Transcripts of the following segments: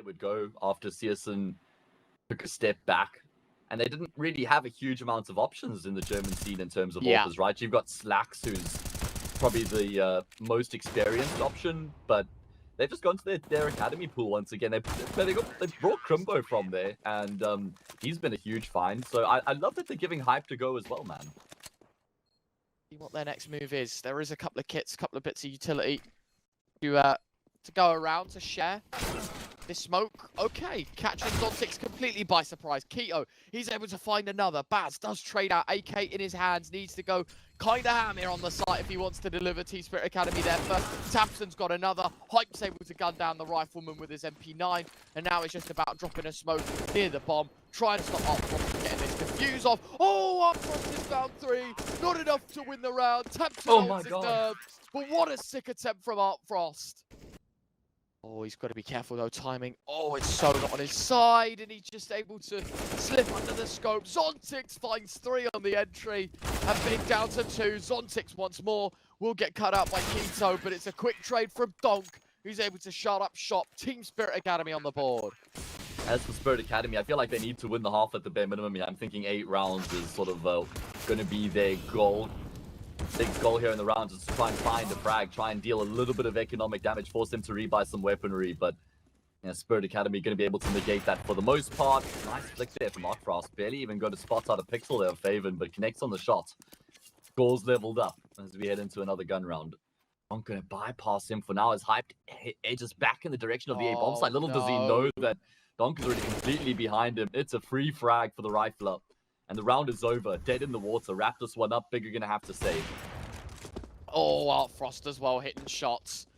they would go after Searson took a step back. And they didn't really have a huge amount of options in the German scene in terms of AWPers, right? You've got Slacks, who's probably the most experienced option, but they've just gone to their academy pool once again. They brought Crimbo from there, and he's been a huge find. So I love that they're giving Hype to go as well, man. See what their next move is. There is a couple of kits, a couple of bits of utility to go around to share. This smoke, okay, catching Zontix completely by surprise. Keto, he's able to find another. Baz does trade out, AK in his hands, needs to go kind of ham here on the site if he wants to deliver T-Spirit Academy there first. Tamson's got another. Hype's able to gun down the rifleman with his MP9, and now it's just about dropping a smoke near the bomb, trying to stop Artfrost from getting this defuse off. Oh, Artfrost is down 3, not enough to win the round. Tamson holds his nerve, but what a sick attempt from Artfrost. Oh, he's got to be careful though, timing. Oh, it's so not on his side, and he's just able to slip under the scope. Zontix finds 3 on the entry, and Big down to 2. Zontix once more will get cut out by Keto, but it's a quick trade from Donk, who's able to shut up shop. Team Spirit Academy on the board. As for Spirit Academy, I feel like they need to win the half at the bare minimum. Yeah, I'm thinking 8 rounds is sort of going to be their goal. Big goal here in the rounds is to try and find a frag, try and deal a little bit of economic damage, force them to rebuy some weaponry, but Spirit Academy going to be able to negate that for the most part. Nice flick there from Artfrost, barely even got a spot out of Pixel there, Faven, but connects on the shot. Scores leveled up as we head into another gun round. I'm going to bypass him for now as Hype edges back in the direction of the A-bomb side. Little does he know that Donk is already completely behind him. It's a free frag for the rifler. And the round is over. Dead in the water. Wrap this one up. Big are going to have to save. Oh, Artfrost as well, hitting shots.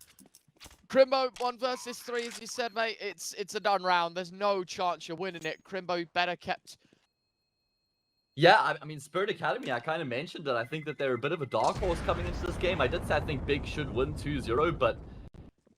Crimbo, 1 versus 3, as you said, mate. It's a done round. There's no chance you're winning it. Crimbo better kept. Yeah, I mean, Spirit Academy, I kind of mentioned it. I think that they're a bit of a dark horse coming into this game. I did say I think Big should win 2-0, but...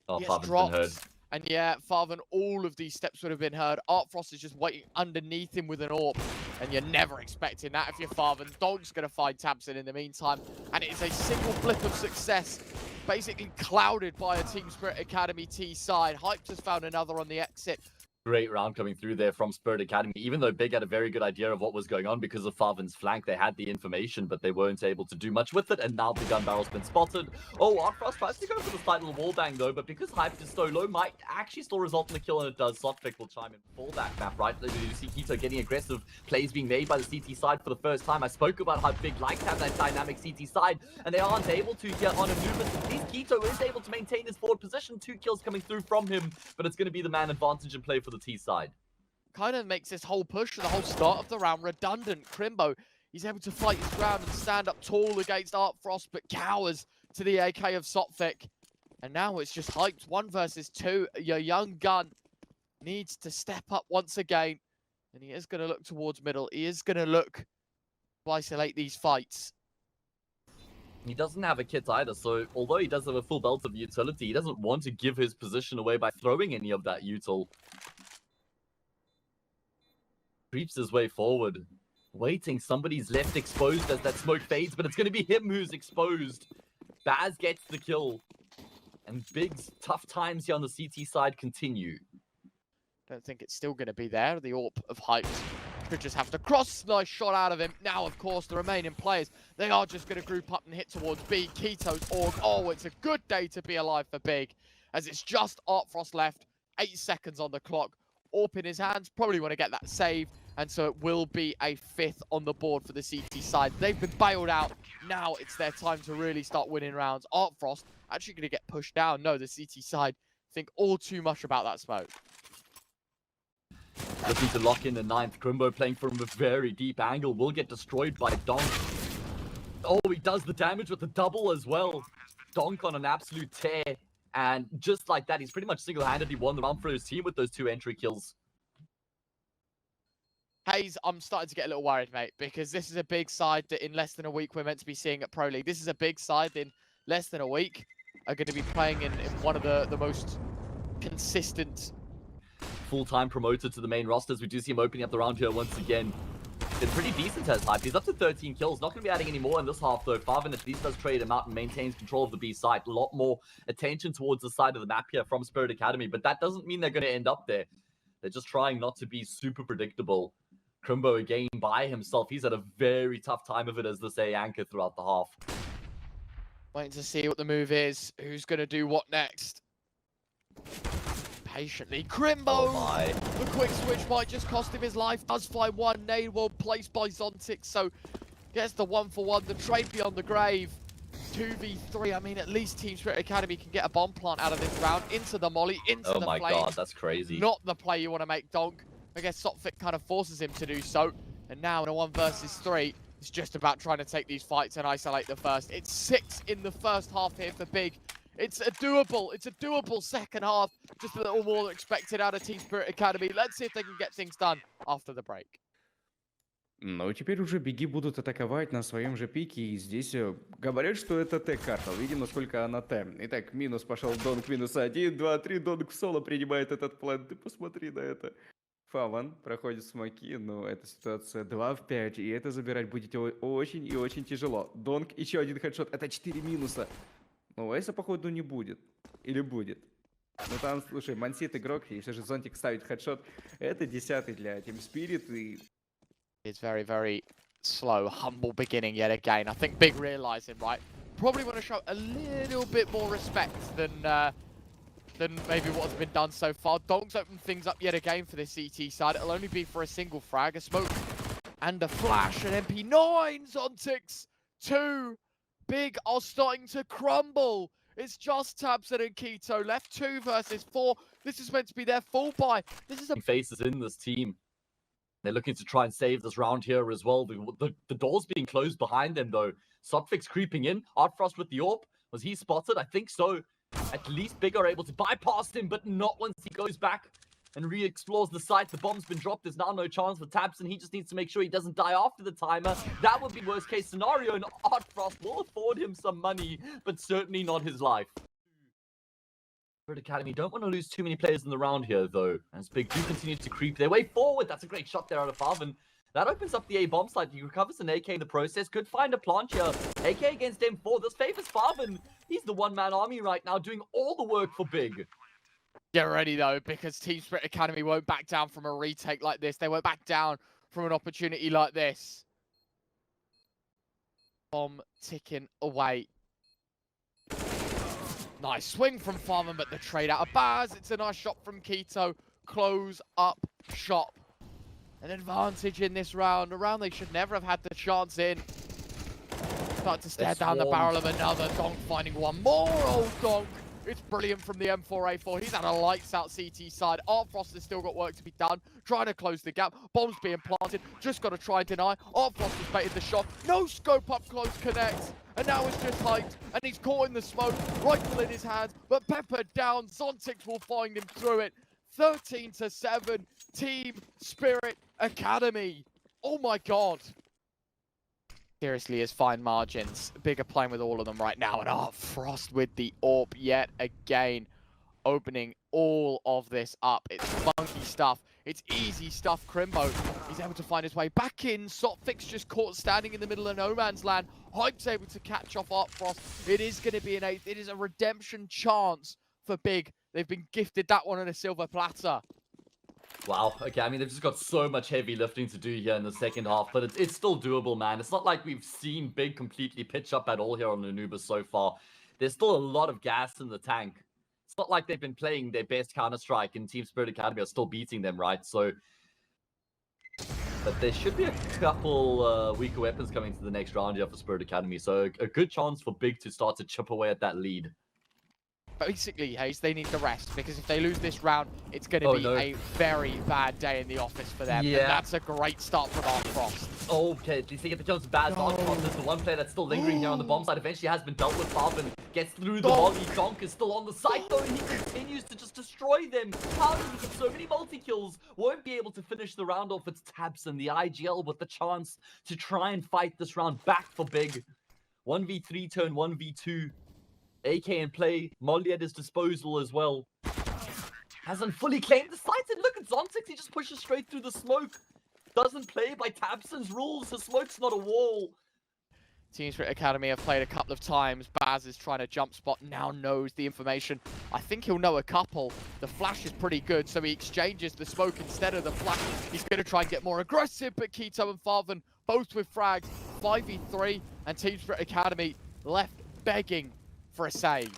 Oh, Favin's been hurt. And yeah, Farvan, all of these steps would have been heard. Artfrost is just waiting underneath him with an AWP. And you're never expecting that if you're Farvan. Donk's going to find Tamsin in the meantime. And it is a single blip of success, basically clouded by a Team Spirit Academy T side. Hype just found another on the exit. Great round coming through there from Spirit Academy. Even though Big had a very good idea of what was going on because of Farvan's flank, they had the information, but they weren't able to do much with it. And now the gun barrel's been spotted. Oh, Artfrost tries to go for the slight little wallbang though, but because Hype is so low, might actually still result in a kill, and it does. Slotpick will chime in for that map, right? You see Keto getting aggressive, plays being made by the CT side for the first time. I spoke about how Big likes to have that dynamic CT side, and they aren't able to get on a movement. At least Keto is able to maintain his forward position. 2 kills coming through from him, but it's going to be the man advantage in play for the T side. Kind of makes this whole push, the whole start of the round redundant. Crimbo, he's able to fight his ground and stand up tall against Artfrost, but cowers to the AK of Sotfik. And now it's just Hyped 1 versus 2. Your young gun needs to step up once again. And he is going to look towards middle. He is going to look to isolate these fights. He doesn't have a kit either, so although he does have a full belt of utility, he doesn't want to give his position away by throwing any of that util. Creeps his way forward, waiting. Somebody's left exposed as that smoke fades, but it's going to be him who's exposed. Baz gets the kill, and Big's tough times here on the CT side continue. Don't think it's still going to be there. The AWP of Hype could just have to cross. Nice shot out of him. Now, of course, the remaining players, they are just going to group up and hit towards B. Keto's org. Oh, it's a good day to be alive for Big, as it's just Artfrost left. 8 seconds on the clock. AWP in his hands. Probably want to get that save. And so it will be a 5th on the board for the CT side. They've been bailed out. Now it's their time to really start winning rounds. Artfrost actually going to get pushed down. No, the CT side think all too much about that smoke. Looking to lock in the 9th. Crimbo playing from a very deep angle. Will get destroyed by Donk. Oh, he does the damage with the double as well. Donk on an absolute tear. And just like that, he's pretty much single-handedly won the round for his team with those 2 entry kills. Hayes, I'm starting to get a little worried, mate, because this is a big side that in less than a week we're meant to be seeing at Pro League. This is a big side that in less than a week are going to be playing in one of the most consistent. Full-time promoted to the main rosters. We do see him opening up the round here once again. been pretty decent as hype. He's up to 13 kills. Not going to be adding any more in this half, though. Farvin at least does trade him out and maintains control of the B side. A lot more attention towards the side of the map here from Spirit Academy, but that doesn't mean they're going to end up there. They're just trying not to be super predictable. Crimbo again by himself. He's had a very tough time of it as this A anchor throughout the half. Waiting to see what the move is. Who's going to do what next? Patiently, Crimbo! Oh my. The quick switch might just cost him his life. Does find one nade, well placed by Zontix, so gets the 1-for-1. The trade beyond the grave. 2v3. I mean, at least Team Spirit Academy can get a bomb plant out of this round. Into the molly, into the flame. Oh my god, that's crazy. Not the play you want to make, Donk. I guess Sophic kind of forces him to do so. And now in a 1 versus 3, it's just about trying to take these fights and isolate the first. It's 6 in the first half here for Big. It's a doable second half. Just a little more than expected out of Team Spirit Academy. Let's see if they can get things done after the break. Но теперь уже Беги будут атаковать на своем же пике, и здесь говорят, что это Т-карта. Видим, насколько она Т. Итак, минус пошел Донг, минус 1, 2, 3, Донг в соло принимает этот план. Ты посмотри на это. Фаван проходит смоки, но эта ситуация 2 в 5, и это забирать будет очень и очень тяжело. Донг, еще один хедшот, это 4 минуса. Но Вейса, походу, не будет. Или будет. Ну там, слушай, Мансит игрок, и все же Зонтик ставит хедшот. Это 10-й для Team Spirit, и... It's very, very slow, humble beginning yet again. I think Big realizing, right? Probably want to show a little bit more respect than maybe what has been done so far. Dongs open things up yet again for the CT side. It'll only be for a single frag, a smoke and a flash. And MP9 Zontix 2. Big are starting to crumble. It's just Tabson and Keto left 2 versus 4. This is meant to be their full buy. This is a faces in this team. They're looking to try and save this round here as well. The door's being closed behind them, though. Sopfix creeping in. Artfrost with the AWP. Was he spotted? I think so. At least Big are able to bypass him, but not once he goes back and re-explores the site. The bomb's been dropped. There's now no chance for Tabson. He just needs to make sure he doesn't die after the timer. That would be worst case scenario, and Artfrost will afford him some money, but certainly not his life. Spirit Academy don't want to lose too many players in the round here, though, as Big do continue to creep their way forward. That's a great shot there out of Farvin. That opens up the A bomb site. He recovers an AK in the process. Could find a plant here. AK against M4. This favors Farvin. He's the one-man army right now, doing all the work for Big. Get ready, though, because Team Spirit Academy won't back down from a retake like this. They won't back down from an opportunity like this. Bomb ticking away. Nice swing from Farman, but the trade out of Baz. It's a nice shot from Keto. Close up shop. An advantage in this round. A round they should never have had the chance in. Start to stare down the barrel of another. Donk finding one more. Oh, Donk. It's brilliant from the M4A4. He's had a lights out CT side. Artfrost has still got work to be done. Trying to close the gap. Bombs being planted. Just got to try and deny. Artfrost has baited the shot. No scope up close connects. And now it's just hyped. And he's caught in the smoke. Rifle in his hands. But peppered down. Zontix will find him through it. 13-7. Team Spirit Academy. Oh my god. Seriously, is fine margins. Bigger playing with all of them right now. And Artfrost with the AWP yet again. Opening all of this up. It's funky stuff. It's easy stuff. Crimbo, he's able to find his way back in. Sotfix just caught standing in the middle of no man's land. Hype's able to catch off Artfrost. It is going to be an 8th. It is a redemption chance for Big. They've been gifted that one on a silver platter. Wow, okay, I mean, they've just got so much heavy lifting to do here in the second half, but it's still doable, man. It's not like we've seen Big completely pitch up at all here on Anubis so far. There's still a lot of gas in the tank. It's not like they've been playing their best Counter-Strike, and Team Spirit Academy are still beating them, right? So, but there should be a couple weaker weapons coming to the next round here for Spirit Academy, so a good chance for Big to start to chip away at that lead. Basically, Hayes, they need to rest, because if they lose this round, it's going to be a very bad day in the office for them. Yeah. And that's a great start from Artfrost. Okay, at least they get the chance to Baz. Artfrost is the one player that's still lingering here on the bomb side. Eventually has been dealt with. Farvin gets through the volley. Donk is still on the site, though, and he continues to just destroy them. How does he get so many multi-kills? Won't be able to finish the round off. It's Tabson, the IGL, with the chance to try and fight this round back for Big. 1v3 turn 1v2. AK in play, Molly at his disposal as well. Hasn't fully claimed the site, and look at Zontix, he just pushes straight through the smoke. doesn't play by Tabson's rules. The smoke's not a wall. Team Spirit Academy have played a couple of times. Baz is trying to jump spot, now knows the information. I think he'll know a couple. The flash is pretty good, so he exchanges the smoke instead of the flash. He's going to try and get more aggressive, but Keto and Farvan both with frags. 5v3, and Team Spirit Academy left begging for a save.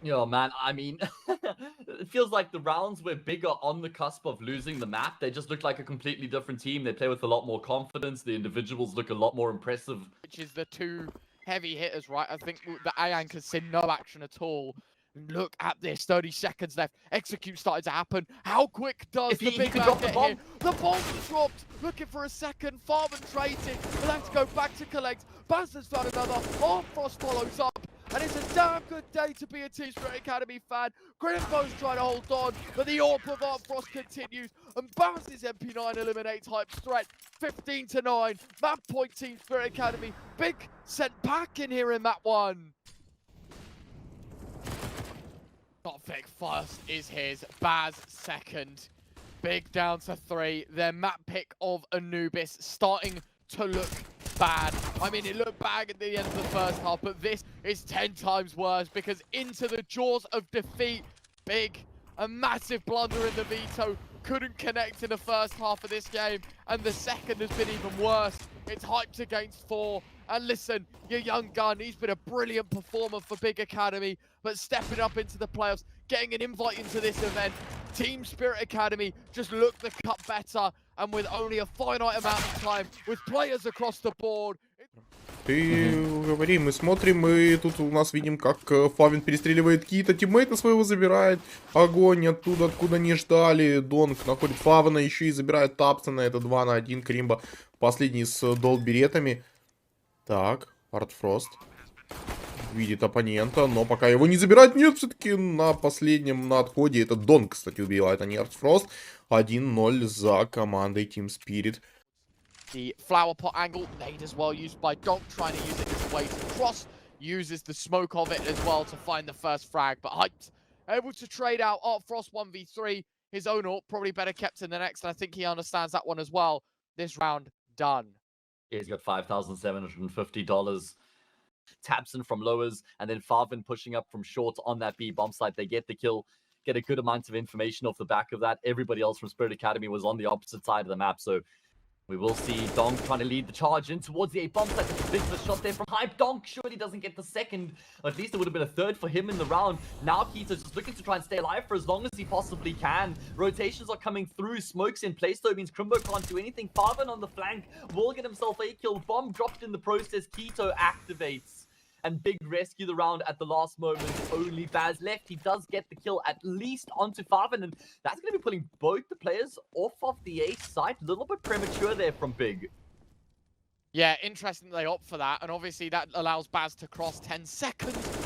Yo, man, I mean, it feels like the rounds were bigger on the cusp of losing the map. They just look like a completely different team. They play with a lot more confidence. The individuals look a lot more impressive. Which is the two heavy hitters, right? I think the A has seen no action at all. Look at this, 30 seconds left. Execute started to happen. How quick does the big man get here? The bomb's dropped. Looking for a second. Farman trades it. We'll have to go back to collect. Baz has found another. Frost follows up. And it's a damn good day to be a Team Spirit Academy fan. Grimbo's trying to hold on, but the AWP of Frost continues. And Baz's MP9 eliminates Hype's threat. 15-9. Map point Team Spirit Academy. Big sent back in here in map 1. Vic first is his. Baz second. Big down to 3. Their map pick of Anubis starting to look bad. I mean, it looked bad at the end of the first half, but this is 10 times worse because into the jaws of defeat. Big, a massive blunder in the veto. Couldn't connect in the first half of this game, and the second has been even worse. It's Hyped against 4. And listen, your young gun, he's been a brilliant performer for Big Academy, but stepping up into the playoffs, getting an invite into this event. Team Spirit Academy just look the cut better, and with only a finite amount of time, with players across the board. Ты говори, мы смотрим, и тут у нас видим, как Фавин перестреливает Кита, тиммейта своего забирает, огонь оттуда, откуда не ждали, Донг находит Фавана, еще и забирает Тапсона, это 2 на 1, Кримбо последний с долберетами. Так, Артфрост видит оппонента, но пока его не забирать, нет, все-таки на последнем, на отходе, это Донг, кстати, убивает, а не Артфрост. 1-0 за командой Team Spirit. The flower pot angle, nade as well, used by Donk, trying to use it as a way to cross. Uses the smoke of it as well to find the first frag, but Hyped able to trade out Art Frost 1v3. His own ult probably better kept in the next, and I think he understands that one as well. This round done. He's got $5,750. Tabson from lowers, and then Farvan pushing up from short on that B bomb site. They get the kill, get a good amount of information off the back of that. Everybody else from Spirit Academy was on the opposite side of the map, so we will see Donk trying to lead the charge in towards the A bomb site. It's a big shot there from Hype. Donk surely doesn't get the second. At least it would have been a third for him in the round. Now Kito's just looking to try and stay alive for as long as he possibly can. Rotations are coming through. Smoke's in place, though. It means Crimbo can't do anything. Farvan on the flank will get himself a kill. Bomb dropped in the process. Kito activates. And Big rescue the round at the last moment. Only Baz left. He does get the kill at least onto Farvan, and that's going to be putting both the players off of the A site. A little bit premature there from Big. Yeah, interesting they opt for that, and obviously that allows Baz to cross 10 seconds.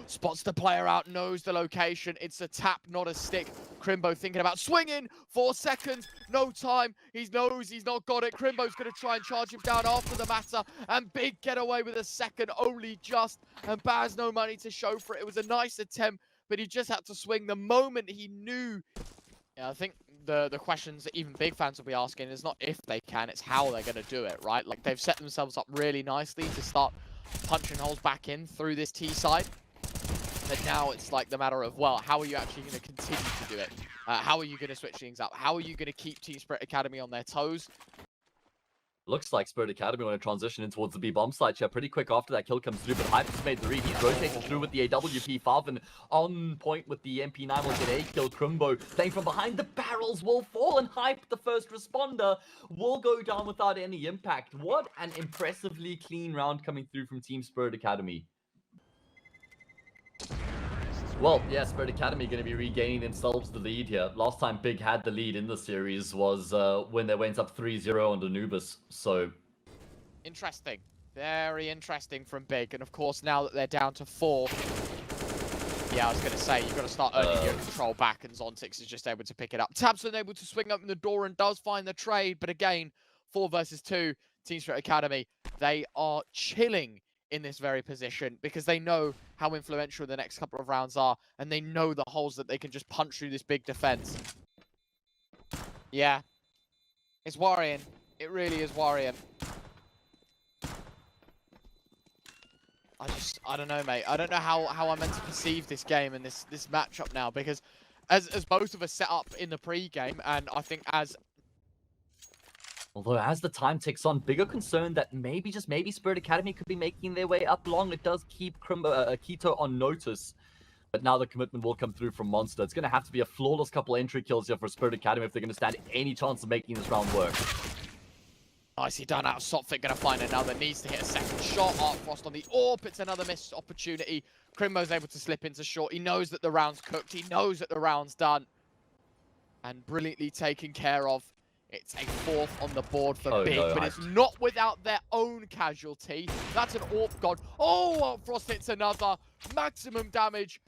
Spots the player out, knows the location. It's a tap, not a stick. Crimbo thinking about swinging. 4 seconds, no time. He knows he's not got it. Crimbo's going to try and charge him down after the matter. And Big get away with a second, only just. And Baz no money to show for it. It was a nice attempt, but he just had to swing the moment he knew. Yeah, I think the questions that even Big fans will be asking is not if they can, it's how they're going to do it, right? Like, they've set themselves up really nicely to start punching holes back in through this T side. But now it's like the matter of, well, how are you actually going to continue to do it? How are you going to switch things up? How are you going to keep Team Spirit Academy on their toes? Looks like Spirit Academy want to transition in towards the B bomb site here pretty quick after that kill comes through, but Hype has made the read. He's rotated through with the AWP. Farvan on point with the MP9 will get a kill. Crimbo playing from behind. The barrels will fall, and Hype, the first responder, will go down without any impact. What an impressively clean round coming through from Team Spirit Academy. Well, yeah, Spirit Academy going to be regaining themselves the lead here. Last time Big had the lead in the series was when they went up 3-0 on Anubis, so... Interesting. Very interesting from Big. And of course, now that they're down to 4, yeah, I was going to say, you've got to start earning your control back, and Zontix is just able to pick it up. Tabson able to swing up in the door and does find the trade, but again, 4 versus 2, Team Spirit Academy, they are chilling in this very position because they know how influential the next couple of rounds are, and they know the holes that they can just punch through this Big defense. Yeah. It's worrying. It really is worrying. I don't know, mate. I don't know how I'm meant to perceive this game and this matchup now, because as both of us set up in the pre-game, and I think as... Although as the time ticks on, bigger concern that maybe, just maybe, Spirit Academy could be making their way up long. It does keep Keto on notice. But now the commitment will come through from Monster. It's going to have to be a flawless couple entry kills here for Spirit Academy if they're going to stand any chance of making this round work. Nicely done out of Sophic, going to find another. Needs to hit a second shot. Art Frost on the AWP. It's another missed opportunity. Crimbo's able to slip into short. He knows that the round's cooked. He knows that the round's done. And brilliantly taken care of. It's a fourth on the board for Big, no, but it's not without their own casualty. That's an AWP gone. Oh, Art Frost hits another. Maximum damage.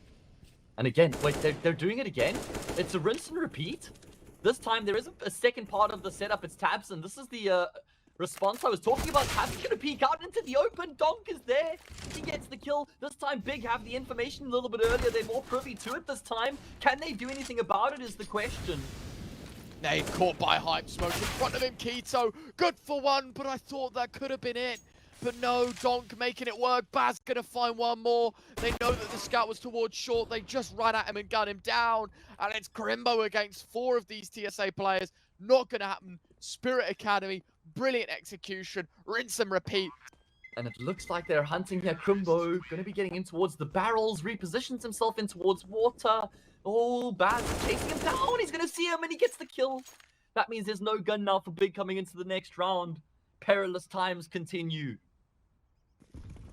And again, wait, they're doing it again? It's a rinse and repeat? This time there isn't a second part of the setup, it's Tabson. This is the response I was talking about. Tabson's gonna peek out into the open. Donk is there. He gets the kill. This time Big have the information a little bit earlier. They're more privy to it this time. Can they do anything about it is the question. Nade caught by Hype Smoke in front of him. Keto, good for one, but I thought that could have been it. But no, Donk making it work. Baz gonna find one more. They know that the scout was towards short. They just ran at him and gun him down. And it's Crimbo against 4 of these TSA players. Not gonna happen. Spirit Academy, brilliant execution. Rinse and repeat. And it looks like they're hunting here. Crimbo gonna be getting in towards the barrels. Repositions himself in towards water. Oh, Baz is chasing him down. He's gonna see him and he gets the kill. That means there's no gun now for Big coming into the next round. Perilous times continue.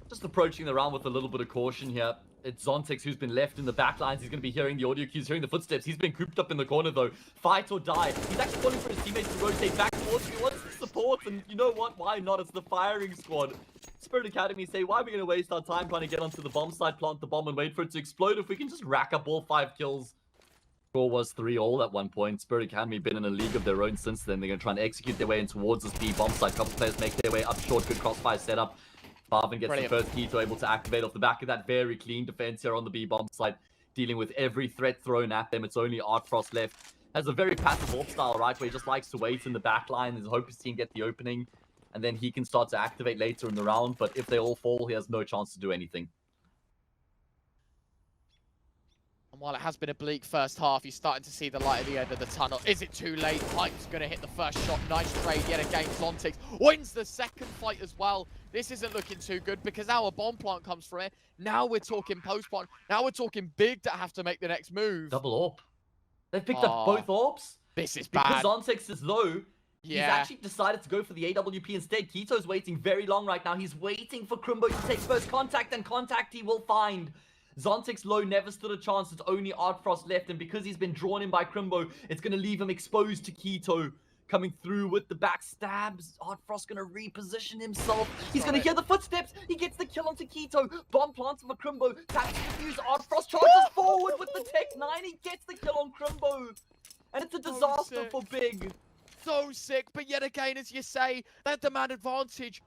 Just approaching the round with a little bit of caution here. It's Zontix who's been left in the backlines. He's going to be hearing the audio cues, hearing the footsteps. He's been cooped up in the corner though. Fight or die. He's actually calling for his teammates to rotate back towards him. He wants the support, and you know what? Why not? It's the firing squad. Spirit Academy say, why are we going to waste our time trying to get onto the bomb site, plant the bomb, and wait for it to explode if we can just rack up all 5 kills? Score was 3-all at one point. Spirit Academy been in a league of their own since then. They're going to try and execute their way in towards this B bomb site. Couple players make their way up short. Good crossfire setup. Marvin gets the first Keto, able to activate off the back of that. Very clean defense here on the B bomb side, dealing with every threat thrown at them. It's only Art Frost left. Has a very passive AWP style, right, where he just likes to wait in the back line and hope his team get the opening, and then he can start to activate later in the round. But if they all fall, he has no chance to do anything. And while it has been a bleak first half, you're starting to see the light at the end of the tunnel. Is it too late? Hype's going to hit the first shot. Nice trade yet again. Zontix wins the second fight as well. This isn't looking too good because now a bomb plant comes from it. Now we're talking post-plant. Now we're talking Big that have to make the next move. Double AWP. They've picked up both AWPs. This is bad. Because Zontix is low, he's actually decided to go for the AWP instead. Keto's waiting very long right now. He's waiting for Crimbo to take first contact, and contact he will find. Zontix low never stood a chance. It's only Art Frost left, and because he's been drawn in by Crimbo, it's going to leave him exposed to Keto. Coming through with the backstabs. Art Frost going to reposition himself. He's going to hear the footsteps. He gets the kill onto Keto. Bomb plants for Crimbo. Taps to defuse. Art Frost charges forward with the Tech 9. He gets the kill on Crimbo. And it's a disaster for Big. So sick, but yet again, as you say, that demand advantage.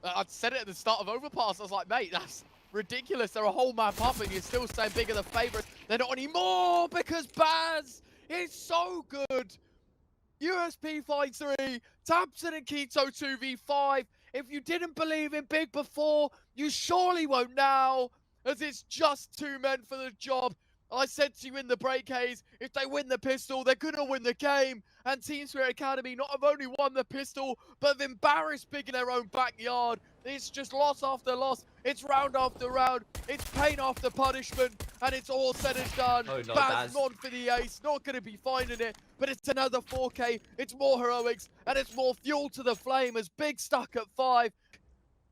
I said it at the start of Overpass. I was like, mate, that's ridiculous. They're a whole map up and you're still saying Big are the favourites. They're not anymore because Baz is so good. USP fight 3, Tabson and Keto 2v5. If you didn't believe in Big before, you surely won't now, as it's just 2 men for the job. I said to you in the break, Hayes, if they win the pistol, they're going to win the game. And Team Spirit Academy not have only won the pistol, but have embarrassed Big in their own backyard. It's just loss after loss. It's round after round. It's pain after punishment. And it's all said and done. Oh, no, Baz on for the ace. Not going to be finding it. But it's another 4K. It's more heroics. And it's more fuel to the flame as Big stuck at 5.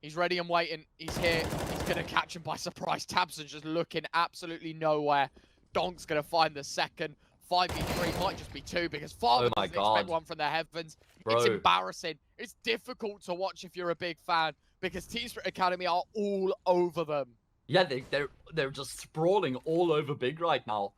He's ready and waiting. He's here. He's going to catch him by surprise. Tabson's just looking absolutely nowhere. Donk's going to find the second. 5v3 might just be 2 because Father doesn't expect one from the heavens. Bro. It's embarrassing. It's difficult to watch if you're a Big fan because Team Spirit Academy are all over them. Yeah, they're just sprawling all over Big right now.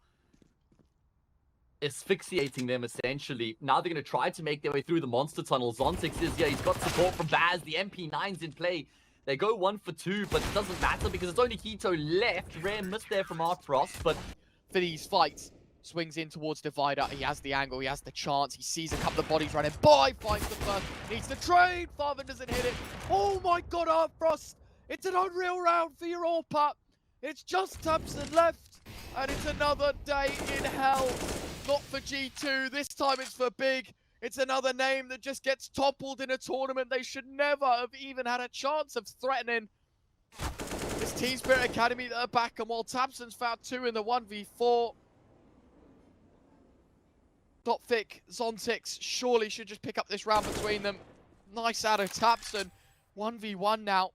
Asphyxiating them essentially. Now they're going to try to make their way through the monster tunnel. Zontix is here. He's got support from Baz. The MP9's in play. They go 1 for 2, but it doesn't matter because it's only Keto left. Rare miss there from Art Frost, but for these fights, swings in towards Divider. He has the angle, he has the chance. He sees a couple of bodies running by, finds the first, needs the trade. Farvan doesn't hit it. Oh my god, Artfrost! It's an unreal round for your AWP. It's just Tabson left, and it's another day in hell. Not for G2, this time it's for Big. It's another name that just gets toppled in a tournament they should never have even had a chance of threatening. This Team Spirit Academy that are back, and while Tabson's found 2 in the 1v4, Tophic, Zontix surely should just pick up this round between them. Nice out of Tabson. 1v1 now.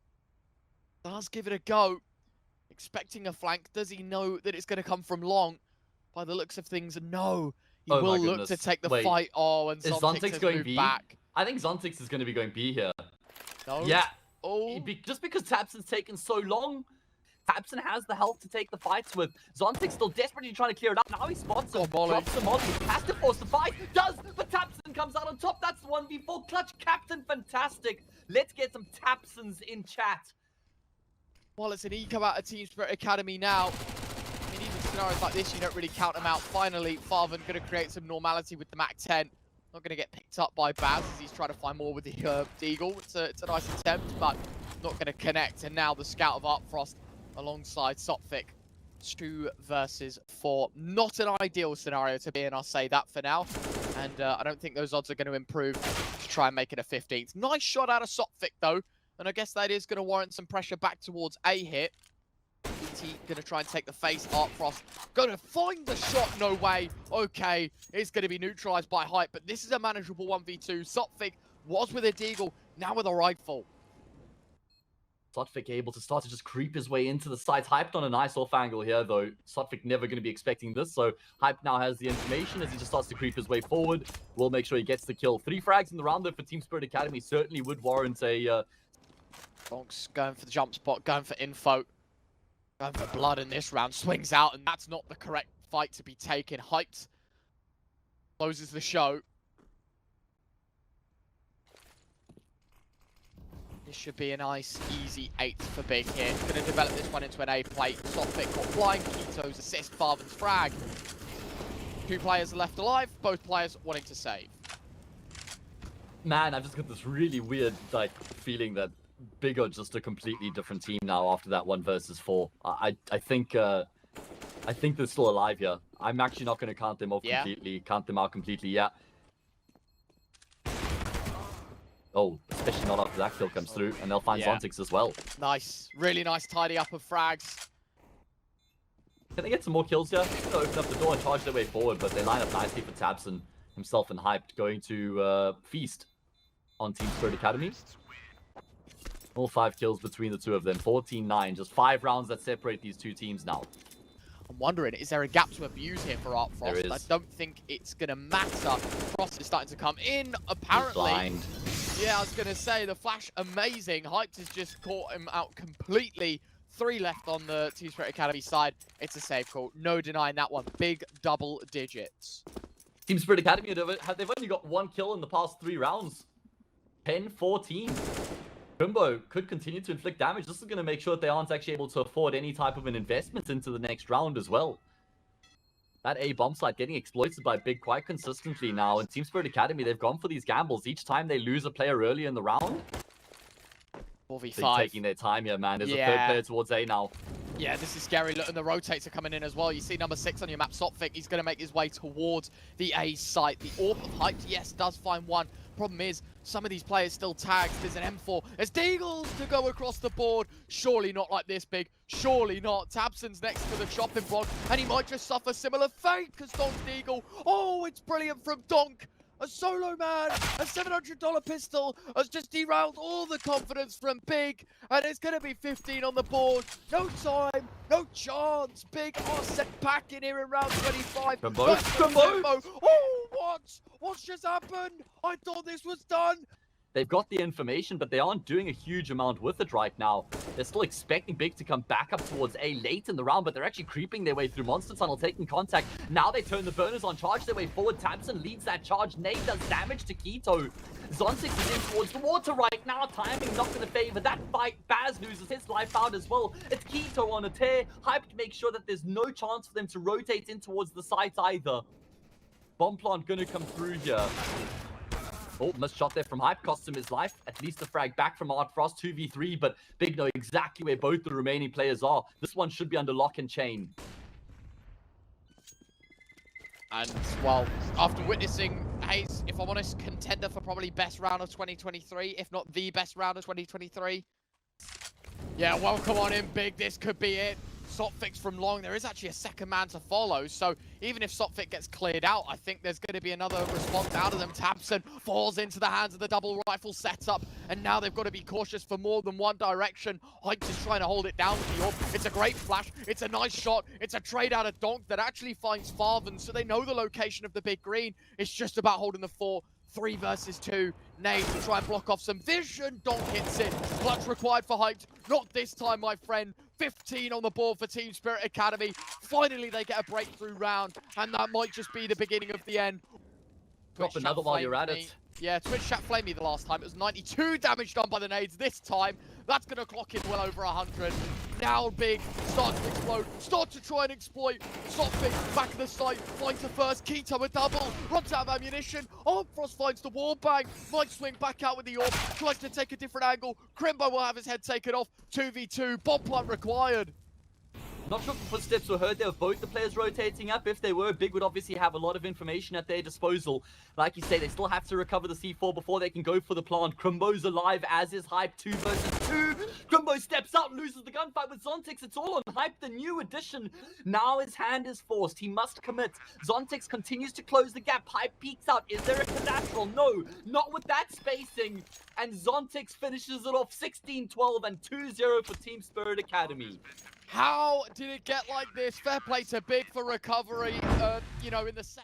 Does give it a go. Expecting a flank. Does he know that it's going to come from long? By the looks of things, no. He will look to take the fight. Oh, and Zontix has going moved B? back. I think Zontix is going to be going B here. No. Yeah. Oh. Just because Tabson's taken so long, Tabson has the health to take the fights with. Zontix still desperately trying to clear it up. Now he spots him, drops him on. He has to force the fight. Does, but Tabson comes out on top. That's the 1v4. Clutch Captain, fantastic. Let's get some Tabsons in chat. Well, it's an eco out of Team Spirit Academy now. I mean, even scenarios like this, you don't really count them out. Finally, Farvan going to create some normality with the MAC-10. Not going to get picked up by Baz as he's trying to find more with the Deagle. It's a nice attempt, but not going to connect. And now the scout of Artfrost alongside Sophic. 2 versus 4. Not an ideal scenario to be in, I'll say that for now. And I don't think those odds are going to improve to try and make it a 15th. Nice shot out of Sophic, though. And I guess that is going to warrant some pressure back towards A hit. BT going to try and take the face. Artfrost going to find the shot. No way. Okay, it's going to be neutralized by Hype, but this is a manageable 1v2. Sophic was with a Deagle, now with a rifle. Sotfic able to start to just creep his way into the site. Hyped on a nice off angle here, though. Sotfic never going to be expecting this, so Hype now has the information as he just starts to creep his way forward. We'll make sure he gets the kill. 3 frags in the round, though, for Team Spirit Academy certainly would warrant a... Bonks going for the jump spot, going for info. Going for blood in this round. Swings out, and that's not the correct fight to be taken. Hyped closes the show. This should be a nice, easy 8 for Big here. Going to develop this one into an A plate. Sophic got flying Keto's assist, Farvan's frag. 2 players are left alive, both players wanting to save. Man, I've just got this really weird, feeling that Big are just a completely different team now after that 1 versus 4. I think they're still alive here. I'm actually not going to count them off completely. Count them out completely, yeah. Oh, especially not after that kill comes through, and they'll find Zontix as well. Nice. Really nice tidy up of frags. Can they get some more kills here? They'll open up the door and charge their way forward, but they line up nicely for Tabson himself and Hyped going to feast on Team Spirit Academy. All 5 kills between the 2 of them. 14-9. Just 5 rounds that separate these 2 teams now. I'm wondering, is there a gap to abuse here for Artfrost? There is. I don't think it's going to matter. Frost is starting to come in, apparently. Blind. Yeah, I was going to say, the flash, amazing. Hyped has just caught him out completely. 3 left on the Team Spirit Academy side. It's a safe call. No denying that one. Big double digits. Team Spirit Academy, they've only got 1 kill in the past 3 rounds. 10-14. Kumbo could continue to inflict damage. This is going to make sure that they aren't actually able to afford any type of an investment into the next round as well. That A bomb site getting exploited by Big quite consistently now. And Team Spirit Academy, they've gone for these gambles. Each time they lose a player early in the round, 4v5. they're taking their time here, man. There's a 3rd player towards A now. Yeah, this is scary. Look, and the rotates are coming in as well. You see number 6 on your map, Sophic. He's going to make his way towards the A site. The AWP of Hyped, yes, does find 1. Problem is, some of these players still tagged. There's an M4. There's Deagles to go across the board. Surely not like this, Big. Surely not. Tabson's next to the chopping block, and he might just suffer similar fate because Donk's Deagle. Oh, it's brilliant from Donk. A solo man, a $700 pistol has just derailed all the confidence from Big, and it's going to be 15 on the board. No time, no chance. Big are sent back in here in round 25. Kumbo. Oh, what? What's just happened? I thought this was done. They've got the information, but they aren't doing a huge amount with it right now. They're still expecting Big to come back up towards A late in the round, but they're actually creeping their way through Monster Tunnel, taking contact. Now they turn the burners on, charge their way forward. Tabson leads that charge. Nade does damage to Keto. Zontix is in towards the water right now. Timing not going to favor that fight. Baz loses his life out as well. It's Keto on a tear. Hype to make sure that there's no chance for them to rotate in towards the site either. Bomb plant going to come through here. Oh, missed shot there from Hype, cost him his life. At least a frag back from Art Frost, 2v3, but Big know exactly where both the remaining players are. This one should be under lock and chain. And, well, after witnessing Hayes, if I'm honest, contender for probably best round of 2023, if not the best round of 2023. Yeah, welcome on in, Big. This could be it. Sopfix from long. There is actually a second man to follow, so even if Sopfix gets cleared out, I think there's going to be another response out of them. Tabson falls into the hands of the double rifle setup, and now they've got to be cautious for more than one direction. Hikes is trying to hold it down with the orb. It's a great flash. It's a nice shot. It's a trade out of Donk that actually finds Farven, so they know the location of the big green. It's just about holding the fort. 3 versus 2. Nade to try and block off some vision. Donk hits it. Clutch required for Hyped. Not this time, my friend. 15 on the board for Team Spirit Academy. Finally, they get a breakthrough round, and that might just be the beginning of the end. Drop another while you're at it. Yeah, Twitch chat flamed me the last time. It was 92 damage done by the nades. This time, that's going to clock in well over 100. Now Big starts to explode, starts to try and exploit. Sopfix back in the site, finds the first. Keto a double, runs out of ammunition. Oh, Frost finds the wall bang. Might swing back out with the orb, tries to take a different angle. Crimbo will have his head taken off. 2v2, bomb plant required. Not sure if the footsteps were heard there of both the players rotating up. If they were, Big would obviously have a lot of information at their disposal. Like you say, they still have to recover the C4 before they can go for the plant. Crimbo's alive, as is Hype. 2 versus 2. Crimbo steps out, loses the gunfight with Zontix. It's all on Hype, the new addition. Now his hand is forced. He must commit. Zontix continues to close the gap. Hype peeks out. Is there a collateral? No, not with that spacing. And Zontix finishes it off 16-12 and 2-0 for Team Spirit Academy. How did it get like this? Fair play to Big for recovery, you know, in the second.